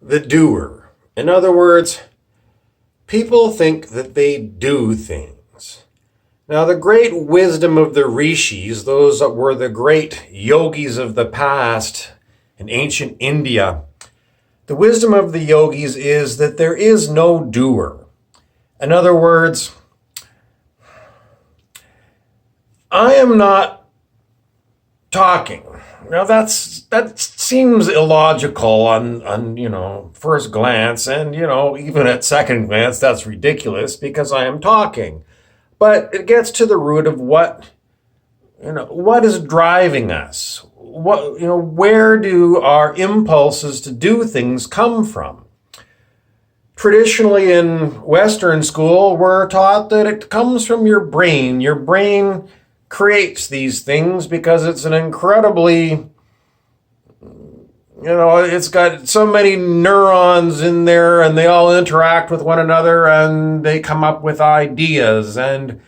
the doer. In other words, people think that they do things. Now, the great wisdom of the Rishis, those that were the great yogis of the past in ancient India, the wisdom of the yogis is that there is no doer. In other words, I am not talking. Now that seems illogical on first glance, and even at second glance that's ridiculous because I am talking. But it gets to the root of what is driving us. Where do our impulses to do things come from? Traditionally in Western school, we're taught that it comes from your brain. Your brain creates these things because it's an incredibly, it's got so many neurons in there and they all interact with one another and they come up with ideas. And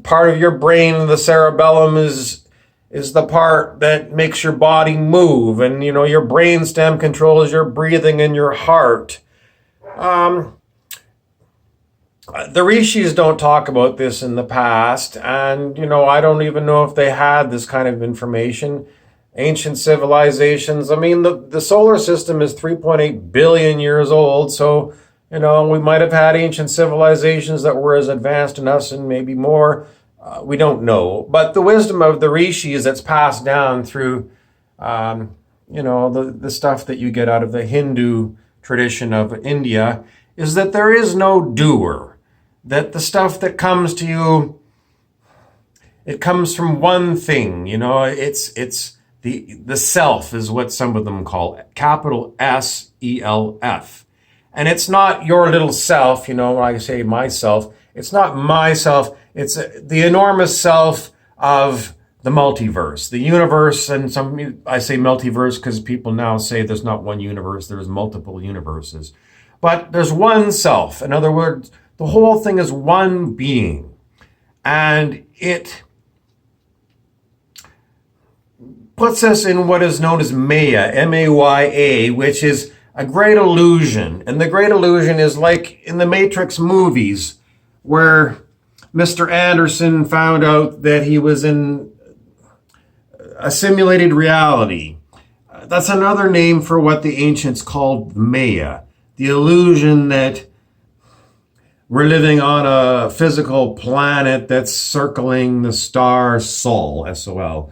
part of your brain, the cerebellum, is the part that makes your body move. And, your brainstem controls your breathing and your heart. The Rishis don't talk about this in the past, and I don't even know if they had this kind of information. Ancient civilizations, the solar system is 3.8 billion years old, so we might have had ancient civilizations that were as advanced as us and maybe more. We don't know, but the wisdom of the Rishis that's passed down through the stuff that you get out of the Hindu tradition of India is that there is no doer. That the stuff that comes to you, it comes from one thing, it's the self is what some of them call it, capital SELF. And it's not your little self, when I say myself, it's not myself, it's the enormous self of the multiverse, the universe. And I say multiverse because people now say there's not one universe, there's multiple universes. But there's one self. In other words, the whole thing is one being, and it puts us in what is known as Maya, M-A-Y-A, which is a great illusion. And the great illusion is like in the Matrix movies, where Mr. Anderson found out that he was in a simulated reality. That's another name for what the ancients called Maya, the illusion that we're living on a physical planet that's circling the star Sol, S-O-L.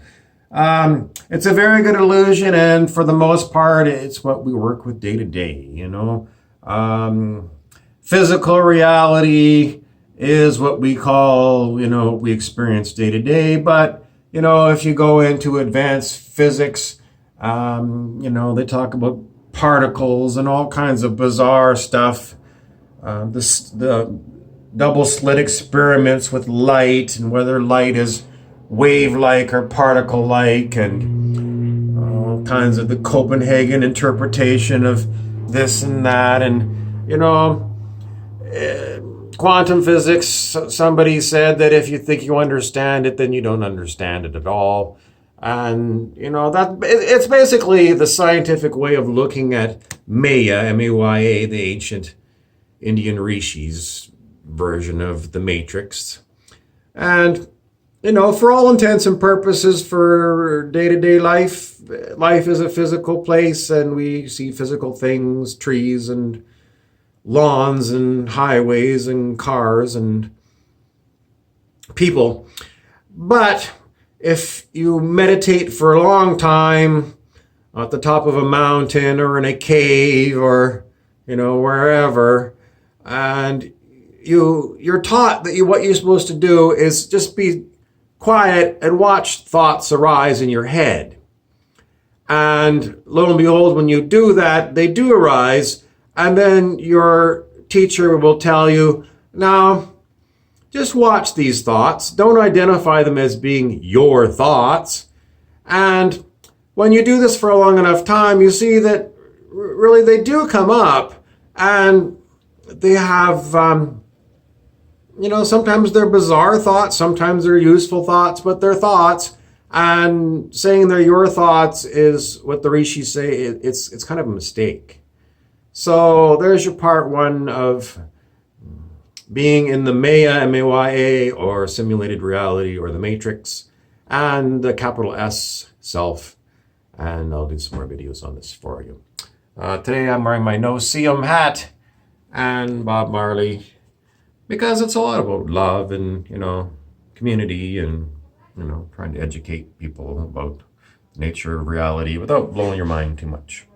It's a very good illusion, and for the most part, it's what we work with day to day, Physical reality is what we call, we experience day to day, but, if you go into advanced physics, they talk about particles and all kinds of bizarre stuff. The double slit experiments with light and whether light is wave-like or particle-like, and all kinds of the Copenhagen interpretation of this and that. And, quantum physics, somebody said that if you think you understand it, then you don't understand it at all. And, that it's basically the scientific way of looking at Maya, M-A-Y-A, the ancient Indian Rishis version of the Matrix. And, for all intents and purposes, for day-to-day life is a physical place, and we see physical things, trees and lawns and highways and cars and people. But if you meditate for a long time at the top of a mountain or in a cave or, wherever, and you're taught that what you're supposed to do is just be quiet and watch thoughts arise in your head. And lo and behold, when you do that, they do arise, and then your teacher will tell you, now, just watch these thoughts. Don't identify them as being your thoughts. And when you do this for a long enough time, you see that really they do come up, and they have, sometimes they're bizarre thoughts, sometimes they're useful thoughts, but they're thoughts. And saying they're your thoughts is what the Rishis say, it's kind of a mistake. So there's your part one of being in the Maya, M-A-Y-A, or simulated reality, or the Matrix, and the capital S, self. And I'll do some more videos on this for you. Today I'm wearing my No See 'Em hat and Bob Marley, because it's a lot about love and, community and, trying to educate people about the nature of reality without blowing your mind too much.